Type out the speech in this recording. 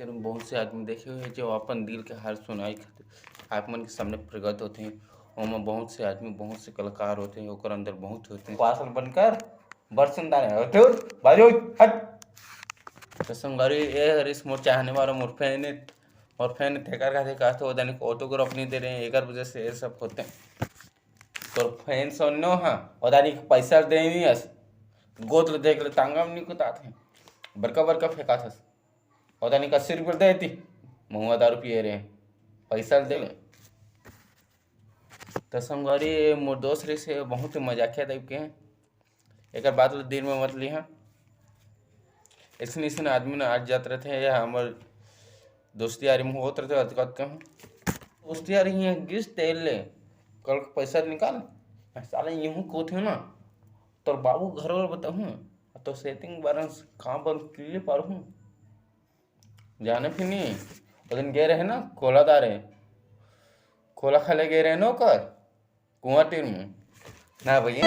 लेकिन बहुत से आदमी देखे हुए हैं जो अपन दिल के हाल सुनाई खातिर आप मन के सामने प्रकट होते हैं। ओमा बहुत से आदमी बहुत से कलाकार होते हैं, ओकर अंदर बहुत होते हैं। पासल बनकर बरसनदार है होते बाजो हट। तो संगारी ये हरीश मोर चाहने वाला मोर फैन ठेकर का देखा तो दैनिक ऑटोग्राफ नहीं दे रहे हैं, एक वजह से ये सब होते हैं। तो फैन सुनो हाँ और दैनिक पैसा दे नहीं हस गोद देख ले तांगा नहीं कुताते हैं बड़का बड़का फेंका था और दैनिक 80 रुपये देती महुआ दारू पिए रहे पैसा दे ले। तो संगवारी मोर दोस्त रही से बहुत ही मजाकिया टाइप के हैं, एक बात दिन में मत ली हाँ। ऐसे आदमी ने आज जाते रहते या हमारे दोस्ती यारी में होते रहते अतकत के हूँ दोस्ती यारी ही गिस तेल ले कल पैसा निकाल साले यूँ कोथ ना तो बाबू घर वाले बताऊँ तो सेटिंग बैलेंस कहाँ पर किले पर हूँ जाने फिर नहीं उस दिन गए रहे ना खोला खाले गए रहे नो कर कुआं टीर में ना भैया